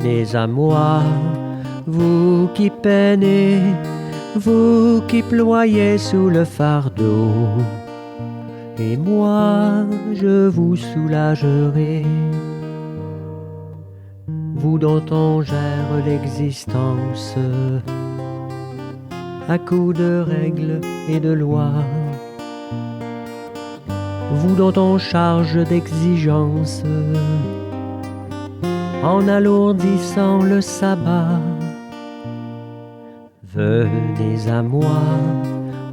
Venez à moi, vous qui peinez, vous qui ployez sous le fardeau, et moi je vous soulagerai. Vous dont on gère l'existence à coups de règles et de lois, vous dont on charge d'exigences en alourdissant le sabbat. Venez à moi,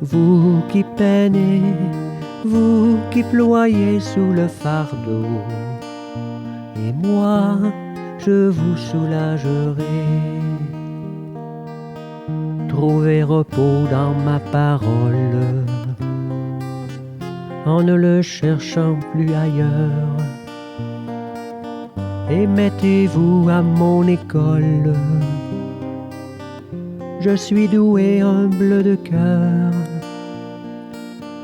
vous qui peinez, vous qui ployez sous le fardeau, et moi je vous soulagerai. Trouvez repos dans ma parole, en ne le cherchant plus ailleurs, et mettez-vous à mon école. Je suis doué, humble de cœur.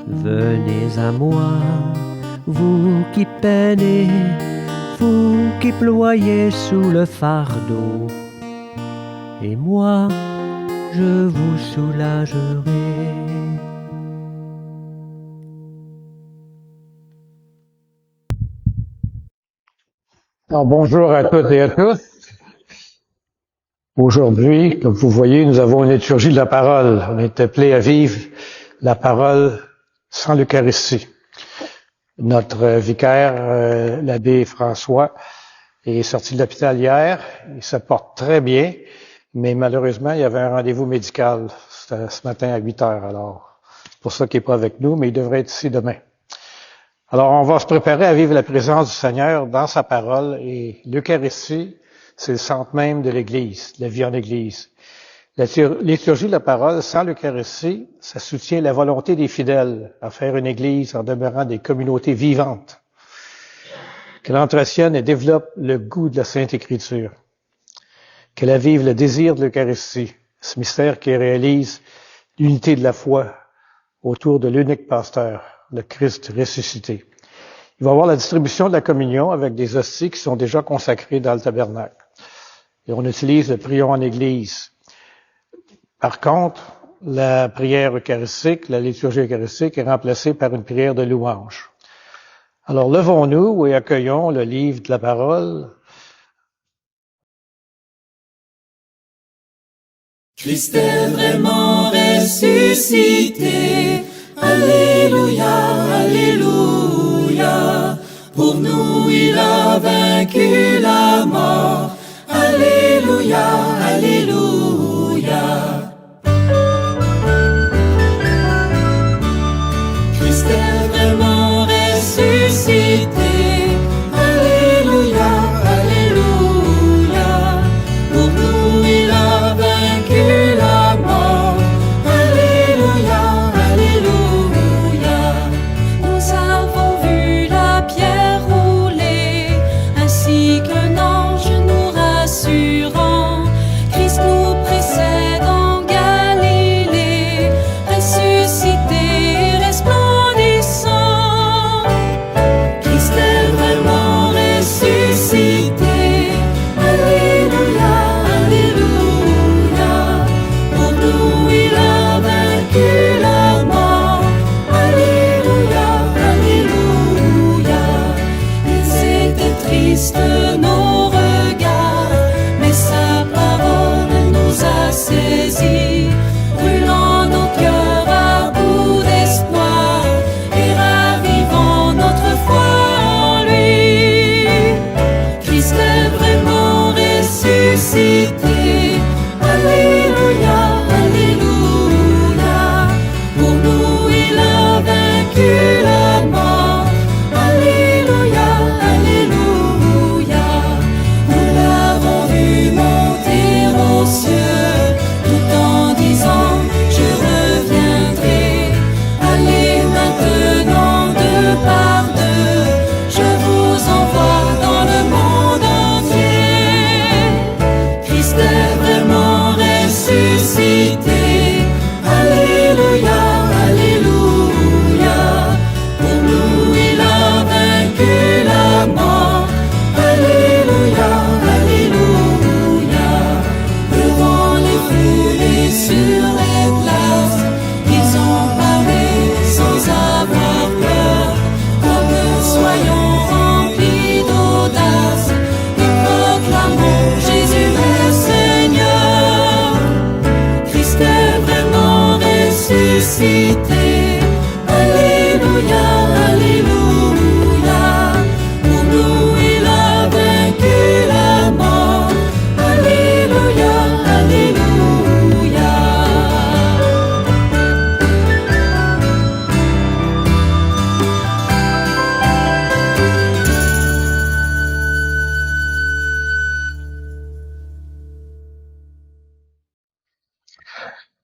Venez à moi, vous qui peinez, vous qui ployez sous le fardeau, et moi je vous soulagerai. Alors, bonjour à toutes et à tous. Aujourd'hui, comme vous voyez, nous avons une liturgie de la parole. On est appelé à vivre la parole sans l'Eucharistie. Notre vicaire, l'abbé François, est sorti de l'hôpital hier. Il se porte très bien, mais malheureusement, il y avait un rendez-vous médical ce matin à 8 heures. Alors, c'est pour ça qu'il n'est pas avec nous, mais il devrait être ici demain. Alors, on va se préparer à vivre la présence du Seigneur dans sa parole, et l'Eucharistie, c'est le centre même de l'Église, de la vie en Église. La liturgie de la parole, sans l'Eucharistie, ça soutient la volonté des fidèles à faire une Église en demeurant des communautés vivantes, qu'elle entretienne et développe le goût de la Sainte Écriture, qu'elle avive le désir de l'Eucharistie, ce mystère qui réalise l'unité de la foi autour de l'unique pasteur, le Christ ressuscité. Il va y avoir la distribution de la communion avec des hosties qui sont déjà consacrées dans le tabernacle. Et on utilise le prions en Église. Par contre, la prière eucharistique, la liturgie eucharistique est remplacée par une prière de louange. Alors, levons-nous et accueillons le livre de la parole. Christ est vraiment ressuscité. Alléluia, alléluia. Pour nous, il a vaincu la mort. Alléluia, alléluia. Christ est vraiment ressuscité. Alléluia, alléluia. Pour nous, il a vaincu la mort. Alléluia, alléluia. Nous avons vu la pierre rouler, ainsi qu'un ange nous rassurant.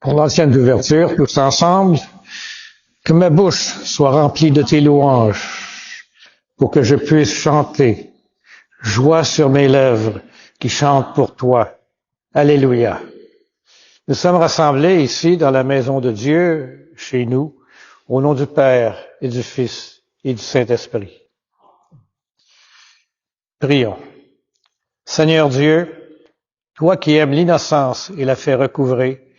Pour l'ancienne d'ouverture, tous ensemble, que ma bouche soit remplie de tes louanges, pour que je puisse chanter, joie sur mes lèvres qui chantent pour toi. Alléluia. Nous sommes rassemblés ici dans la maison de Dieu, chez nous, au nom du Père et du Fils et du Saint-Esprit. Prions. Seigneur Dieu, toi qui aimes l'innocence et la fais recouvrer,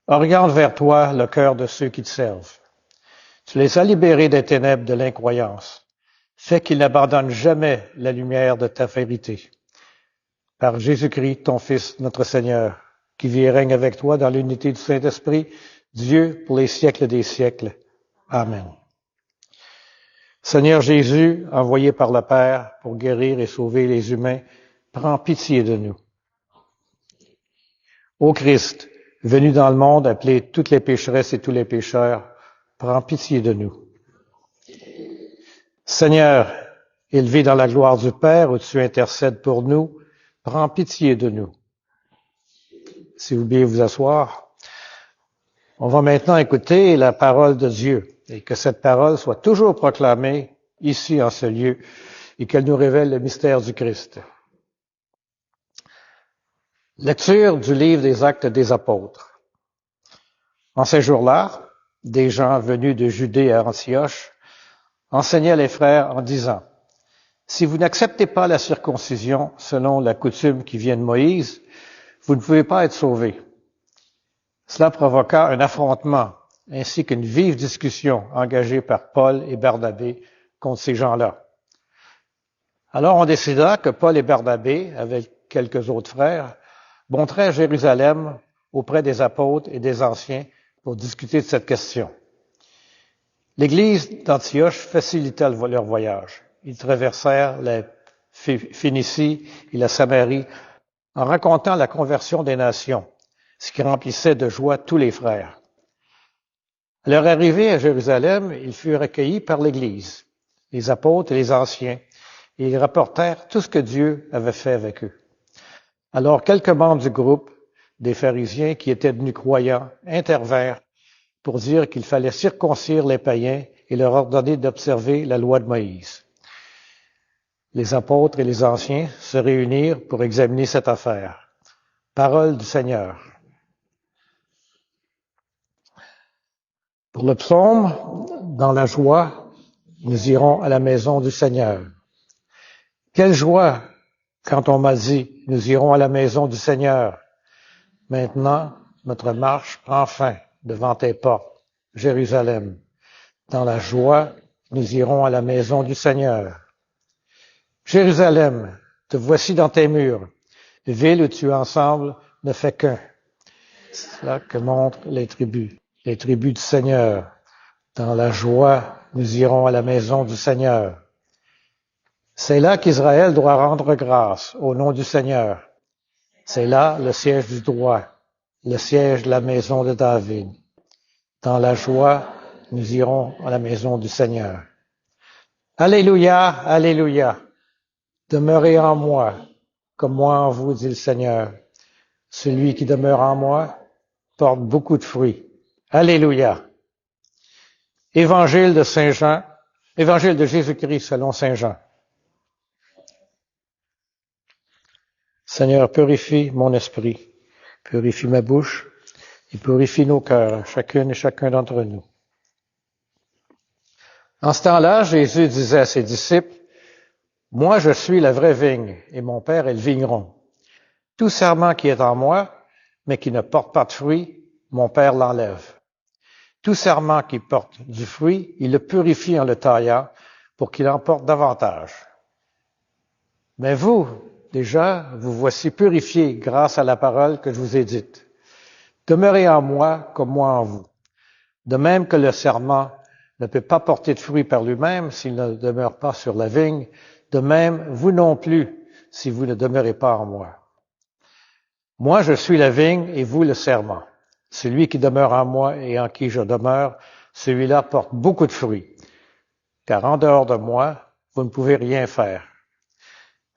oriente vers toi le cœur de ceux qui te servent. Tu les as libérés des ténèbres de l'incroyance. Fais qu'ils n'abandonnent jamais la lumière de ta vérité. Par Jésus-Christ, ton Fils, notre Seigneur, qui vit et règne avec toi dans l'unité du Saint-Esprit, Dieu pour les siècles des siècles. Amen. Seigneur Jésus, envoyé par le Père pour guérir et sauver les humains, prends pitié de nous. Ô Christ, venu dans le monde appeler toutes les pécheresses et tous les pécheurs, prends pitié de nous. Seigneur, élevé dans la gloire du Père où tu intercèdes pour nous, prends pitié de nous. Si vous voulez vous asseoir, on va maintenant écouter la parole de Dieu et que cette parole soit toujours proclamée ici en ce lieu et qu'elle nous révèle le mystère du Christ. Lecture du livre des Actes des Apôtres. En ces jours-là, des gens venus de Judée à Antioche enseignaient les frères en disant, « Si vous n'acceptez pas la circoncision selon la coutume qui vient de Moïse, vous ne pouvez pas être sauvés. » Cela provoqua un affrontement ainsi qu'une vive discussion engagée par Paul et Barnabé contre ces gens-là. Alors on décida que Paul et Barnabé, avec quelques autres frères, monteraient à Jérusalem auprès des apôtres et des anciens pour discuter de cette question. L'Église d'Antioche facilita leur voyage. Ils traversèrent la Phénicie et la Samarie en racontant la conversion des nations, ce qui remplissait de joie tous les frères. À leur arrivée à Jérusalem, ils furent accueillis par l'Église, les apôtres et les anciens, et ils rapportèrent tout ce que Dieu avait fait avec eux. Alors quelques membres du groupe des pharisiens qui étaient devenus croyants intervinrent pour dire qu'il fallait circoncire les païens et leur ordonner d'observer la loi de Moïse. Les apôtres et les anciens se réunirent pour examiner cette affaire. Parole du Seigneur. Pour le psaume, dans la joie, nous irons à la maison du Seigneur. Quelle joie quand on m'a dit, nous irons à la maison du Seigneur. Maintenant, notre marche prend fin devant tes portes, Jérusalem. Dans la joie, nous irons à la maison du Seigneur. Jérusalem, te voici dans tes murs, ville où tu ensemble ne fais qu'un. C'est là que montrent les tribus du Seigneur. Dans la joie, nous irons à la maison du Seigneur. C'est là qu'Israël doit rendre grâce au nom du Seigneur. C'est là le siège du droit, le siège de la maison de David. Dans la joie, nous irons à la maison du Seigneur. Alléluia, alléluia. Demeurez en moi, comme moi en vous, dit le Seigneur. Celui qui demeure en moi porte beaucoup de fruits. Alléluia. Évangile de Saint Jean, Évangile de Jésus-Christ selon Saint Jean. Seigneur, purifie mon esprit, purifie ma bouche et purifie nos cœurs, chacune et chacun d'entre nous. En ce temps-là, Jésus disait à ses disciples, « Moi, je suis la vraie vigne et mon Père est le vigneron. Tout serment qui est en moi, mais qui ne porte pas de fruit, mon Père l'enlève. Tout serment qui porte du fruit, il le purifie en le taillant pour qu'il en porte davantage. Mais vous, déjà, vous voici purifiés grâce à la parole que je vous ai dite. Demeurez en moi comme moi en vous. De même que le serment ne peut pas porter de fruit par lui-même s'il ne demeure pas sur la vigne, de même, vous non plus, si vous ne demeurez pas en moi. Moi, je suis la vigne et vous le serment. Celui qui demeure en moi et en qui je demeure, celui-là porte beaucoup de fruits. Car en dehors de moi, vous ne pouvez rien faire.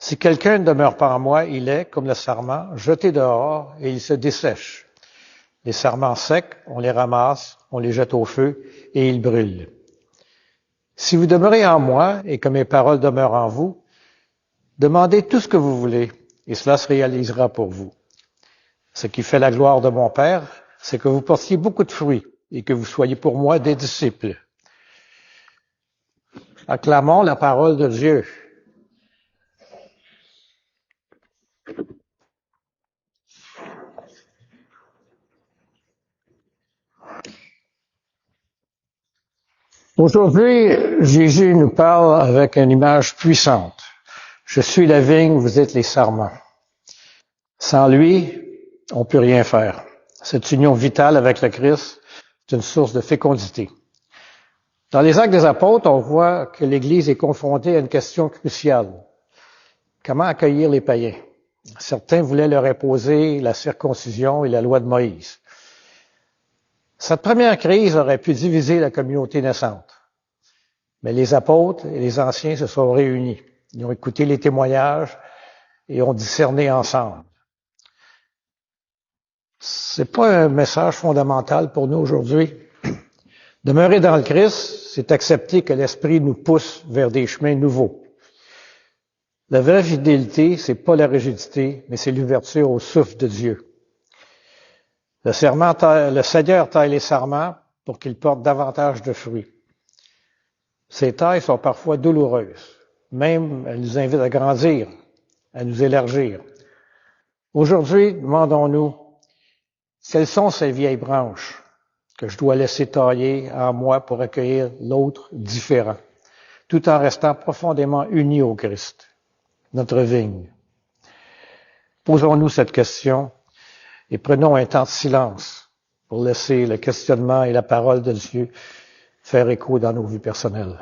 Si quelqu'un ne demeure pas en moi, il est, comme le sarment, jeté dehors et il se dessèche. Les sarments secs, on les ramasse, on les jette au feu et ils brûlent. Si vous demeurez en moi et que mes paroles demeurent en vous, demandez tout ce que vous voulez et cela se réalisera pour vous. Ce qui fait la gloire de mon Père, c'est que vous portiez beaucoup de fruits et que vous soyez pour moi des disciples. Acclamons la parole de Dieu. Aujourd'hui, Jésus nous parle avec une image puissante. Je suis la vigne, vous êtes les sarments. Sans lui, on peut rien faire. Cette union vitale avec le Christ est une source de fécondité. Dans les Actes des Apôtres, on voit que l'Église est confrontée à une question cruciale. Comment accueillir les païens? Certains voulaient leur imposer la circoncision et la loi de Moïse. Cette première crise aurait pu diviser la communauté naissante. Mais les apôtres et les anciens se sont réunis. Ils ont écouté les témoignages et ont discerné ensemble. C'est pas un message fondamental pour nous aujourd'hui. Demeurer dans le Christ, c'est accepter que l'Esprit nous pousse vers des chemins nouveaux. La vraie fidélité, c'est pas la rigidité, mais c'est l'ouverture au souffle de Dieu. Le Seigneur taille les sarments pour qu'ils portent davantage de fruits. Ces tailles sont parfois douloureuses. Même, elles nous invitent à grandir, à nous élargir. Aujourd'hui, demandons-nous, quelles sont ces vieilles branches que je dois laisser tailler en moi pour accueillir l'autre différent, tout en restant profondément unis au Christ, notre vigne? Posons-nous cette question et prenons un temps de silence pour laisser le questionnement et la parole de Dieu faire écho dans nos vies personnelles.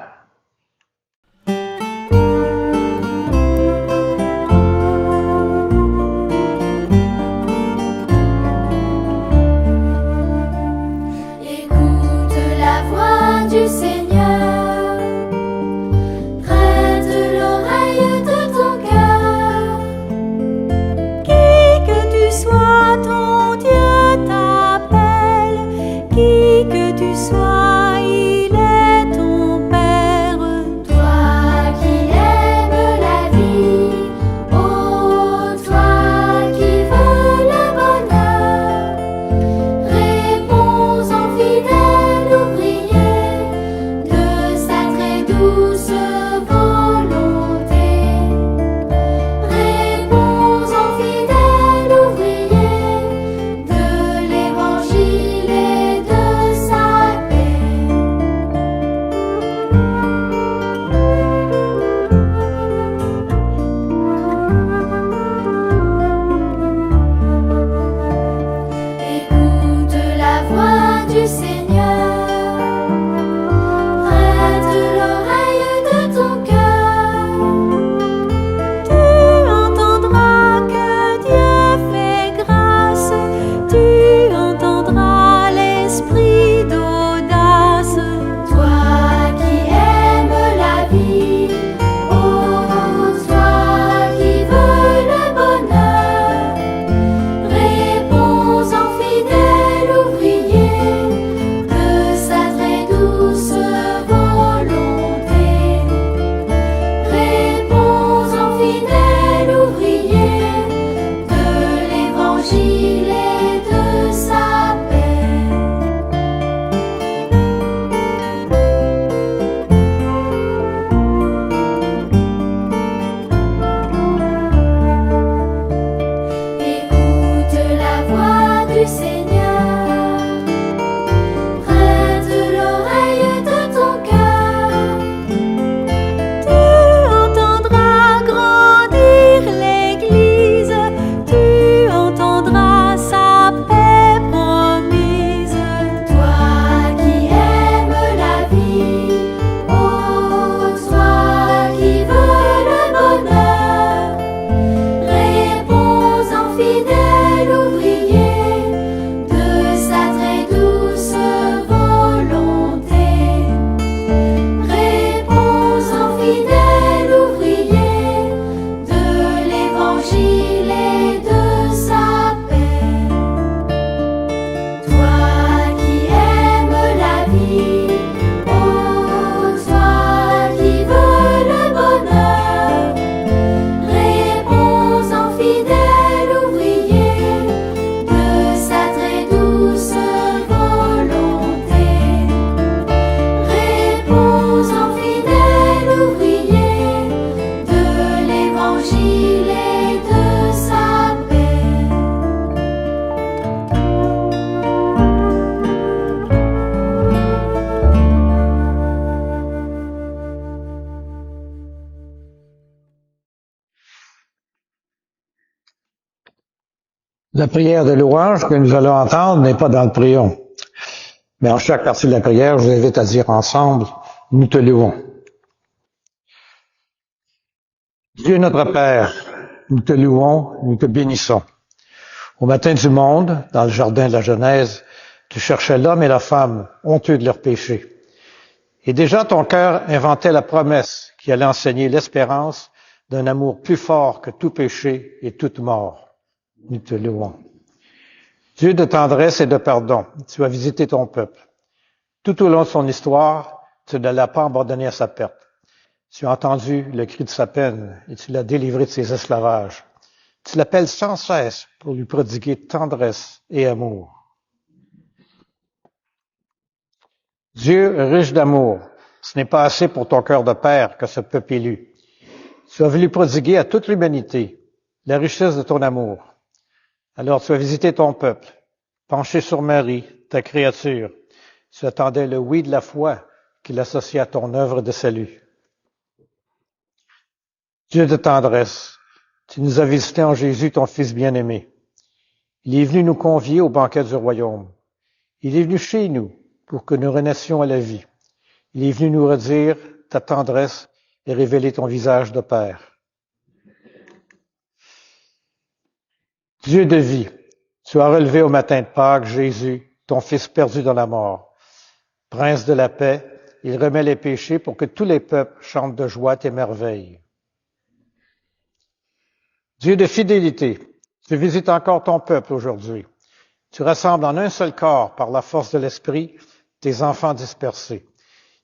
Écoute la voix du Seigneur, prête l'oreille de ton cœur. Qui que tu sois, ton Dieu t'appelle. Qui que tu sois, il est ton Père. La prière de louange que nous allons entendre n'est pas dans le préon. Mais en chaque partie de la prière, je vous invite à dire ensemble, nous te louons. Dieu notre Père, nous te louons, nous te bénissons. Au matin du monde, dans le jardin de la Genèse, tu cherchais l'homme et la femme, honteux de leurs péchés. Et déjà ton cœur inventait la promesse qui allait enseigner l'espérance d'un amour plus fort que tout péché et toute mort. Nous te louons. Dieu de tendresse et de pardon, tu as visité ton peuple. Tout au long de son histoire, tu ne l'as pas abandonné à sa perte. Tu as entendu le cri de sa peine et tu l'as délivré de ses esclavages. Tu l'appelles sans cesse pour lui prodiguer tendresse et amour. Dieu, riche d'amour, ce n'est pas assez pour ton cœur de père que ce peuple élu. Tu as voulu prodiguer à toute l'humanité la richesse de ton amour. Alors tu as visité ton peuple, penché sur Marie, ta créature. Tu attendais le oui de la foi qu'il associait à ton œuvre de salut. Dieu de tendresse, tu nous as visités en Jésus, ton Fils bien-aimé. Il est venu nous convier au banquet du royaume. Il est venu chez nous pour que nous renaissions à la vie. Il est venu nous redire ta tendresse et révéler ton visage de Père. Dieu de vie, tu as relevé au matin de Pâques Jésus, ton Fils perdu dans la mort. Prince de la paix, il remet les péchés pour que tous les peuples chantent de joie tes merveilles. Dieu de fidélité, tu visites encore ton peuple aujourd'hui. Tu rassembles en un seul corps, par la force de l'Esprit, tes enfants dispersés.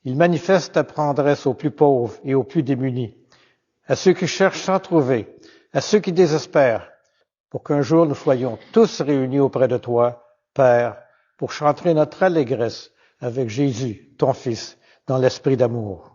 Il manifeste ta tendresse aux plus pauvres et aux plus démunis, à ceux qui cherchent sans trouver, à ceux qui désespèrent, pour qu'un jour nous soyons tous réunis auprès de toi, Père, pour chanter notre allégresse avec Jésus, ton Fils, dans l'esprit d'amour.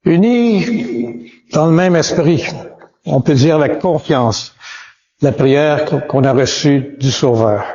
Unis dans le même esprit, on peut dire avec confiance, la prière qu'on a reçue du Sauveur.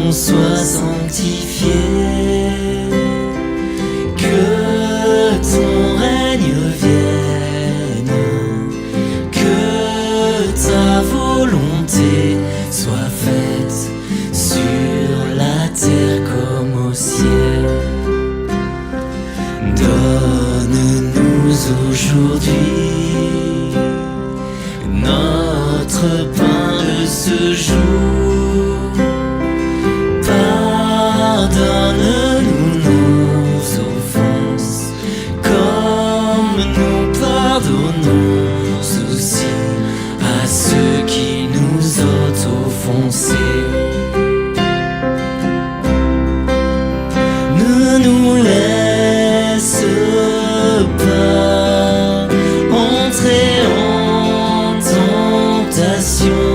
Sois sanctifié, que ton règne vienne, que ta volonté soit faite sur la terre comme au ciel. Donne-nous aujourd'hui notre pain de ce jour. Pardonne-nous nos offenses, comme nous pardonnons aussi à ceux qui nous ont offensés. Ne nous laisse pas entrer en tentation,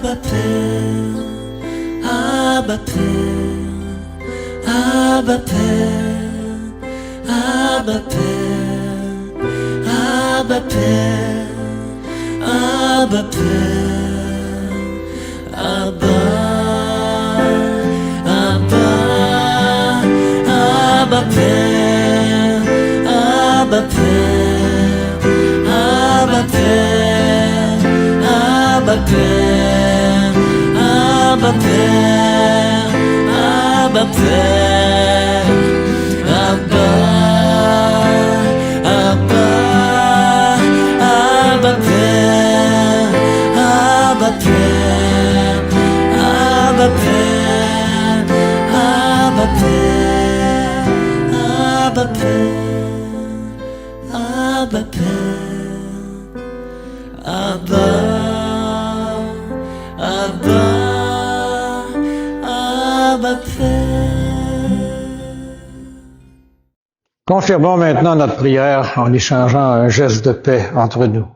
Abba Père, Abba Père, Abba Père, Abba Père, Abba Père, Abba Père, Abba, Abba, Abba Père, Abba Père, Abba Père, Abba Père, Abba Père, Abba Père, Abba, Abba, Abba Père, Abba Père, Abba Père, Abba Père, Abba Père, Abba Père, Abba, Abba, Abba Père. Confirmons maintenant notre prière en échangeant un geste de paix entre nous.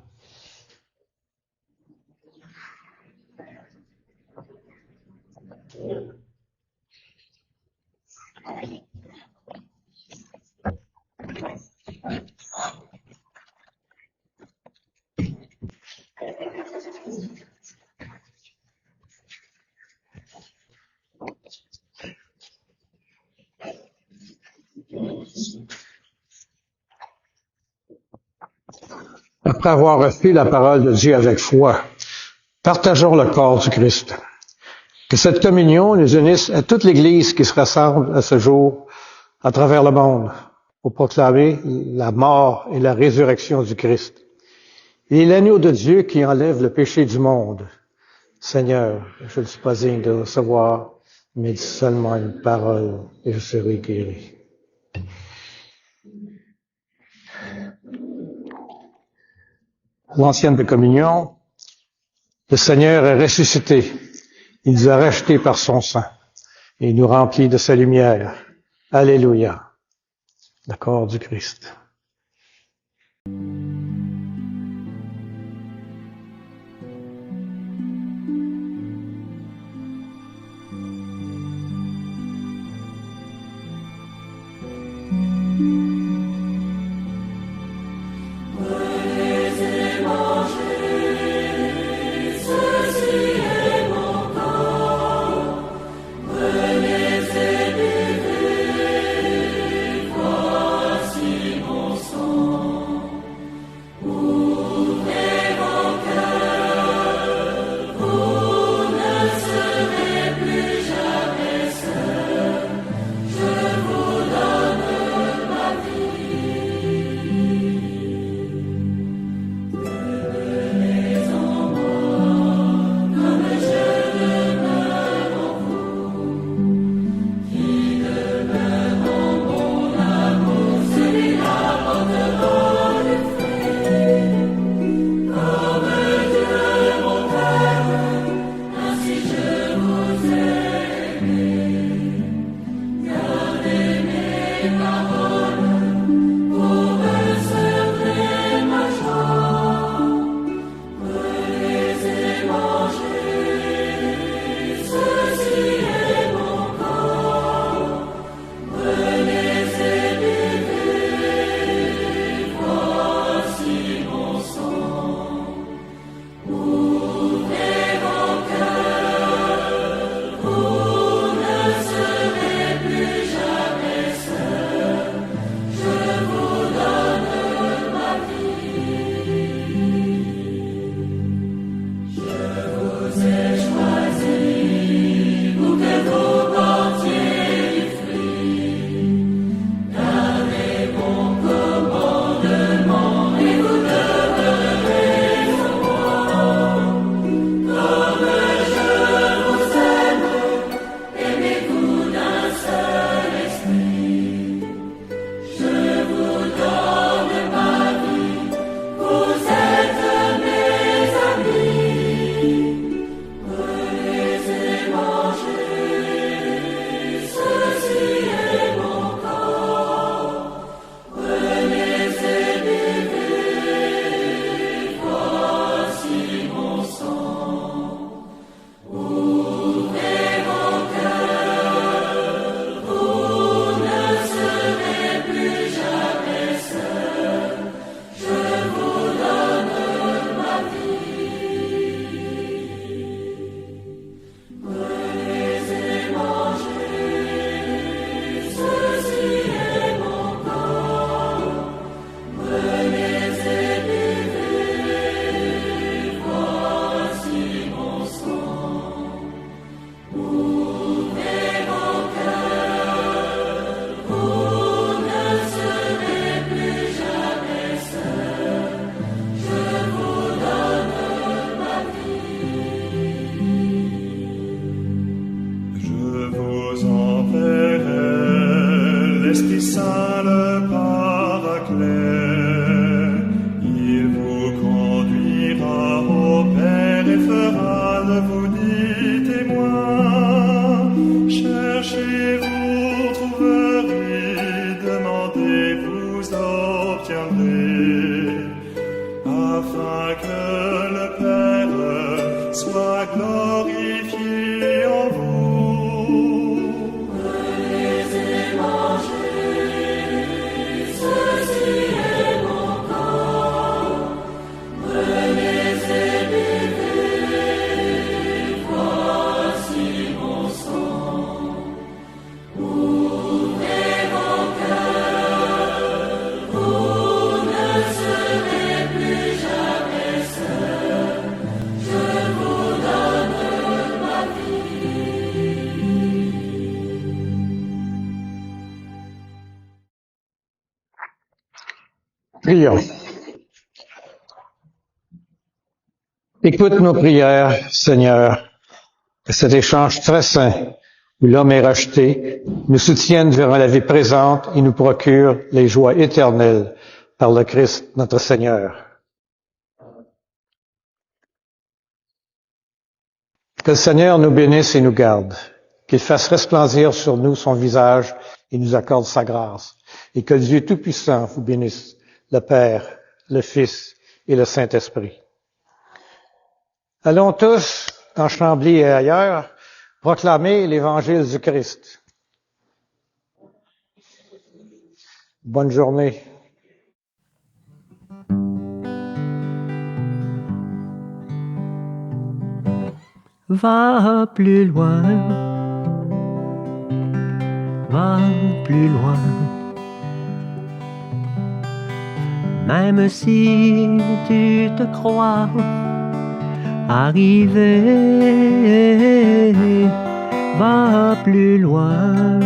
Après avoir reçu la parole de Dieu avec foi, partageons le corps du Christ. Que cette communion nous unisse à toute l'Église qui se rassemble à ce jour à travers le monde pour proclamer la mort et la résurrection du Christ. Il est l'agneau de Dieu qui enlève le péché du monde. Seigneur, je ne suis pas digne de recevoir, mais dis seulement une parole et je serai guéri. L'ancienne communion, le Seigneur est ressuscité. Il nous a rachetés par son sang et il nous remplit de sa lumière. Alléluia. Le corps du Christ. Saint le Paraclet. Il vous conduira au Père et fera de vous des témoins. Cherchez, vous trouverez, demandez, vous obtiendrez, afin que le Père soit glorifié en vous. Venez et mangez, ceci est mon corps. Venez et buvez, voici mon sang. Ouvrez vos cœurs, vous ne serez plus jamais seuls. Je vous donne ma vie. Prions. Écoute nos prières, Seigneur, que cet échange très saint où l'homme est racheté nous soutienne vers la vie présente et nous procure les joies éternelles par le Christ notre Seigneur. Que le Seigneur nous bénisse et nous garde, qu'il fasse resplendir sur nous son visage et nous accorde sa grâce, et que Dieu Tout-Puissant vous bénisse, le Père, le Fils et le Saint-Esprit. Allons tous, dans Chambly et ailleurs, proclamer l'Évangile du Christ. Bonne journée. Va plus loin, va plus loin. Même si tu te crois arrivé, va plus loin,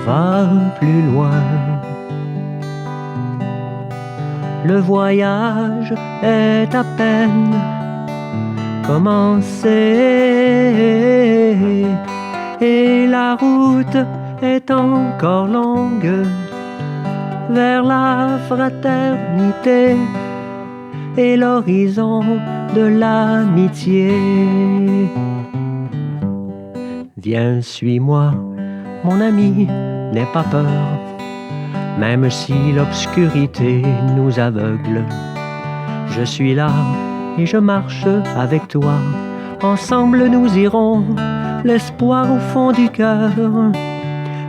va plus loin. Le voyage est à peine commencé et la route est encore longue vers la fraternité et l'horizon de l'amitié. Viens, suis-moi, mon ami, n'aie pas peur, même si l'obscurité nous aveugle. Je suis là et je marche avec toi. Ensemble nous irons, l'espoir au fond du cœur,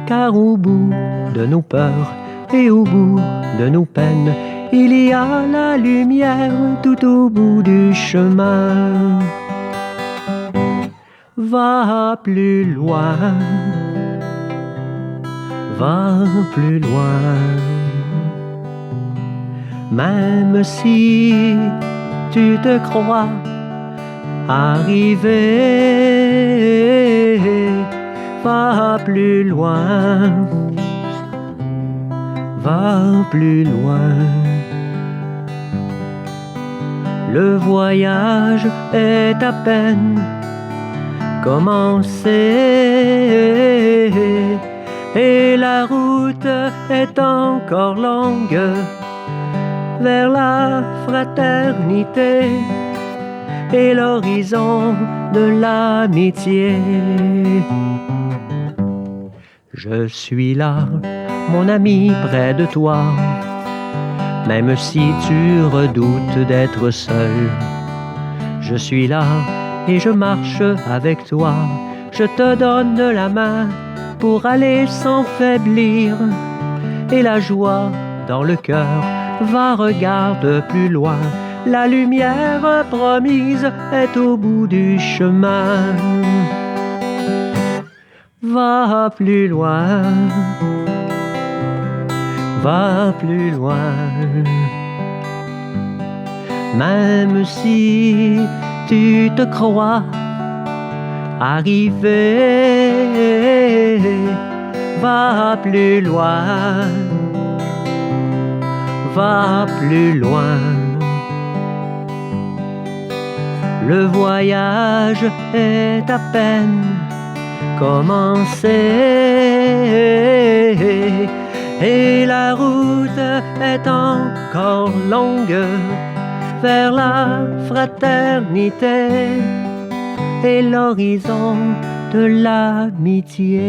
car au bout de nos peurs et au bout de nos peines, il y a la lumière tout au bout du chemin. Va plus loin, va plus loin. Même si tu te crois arrivé, va plus loin, va plus loin. Le voyage est à peine commencé et la route est encore longue vers la fraternité et l'horizon de l'amitié. Je suis là, mon ami, près de toi, même si tu redoutes d'être seul. Je suis là et je marche avec toi. Je te donne la main pour aller sans faiblir. Et la joie dans le cœur, va, regarde plus loin. La lumière promise est au bout du chemin. Va plus loin, va plus loin. Même si tu te crois arrivé, va plus loin, va plus loin. Le voyage est à peine commencé Et la route est encore longue vers la fraternité et l'horizon de l'amitié.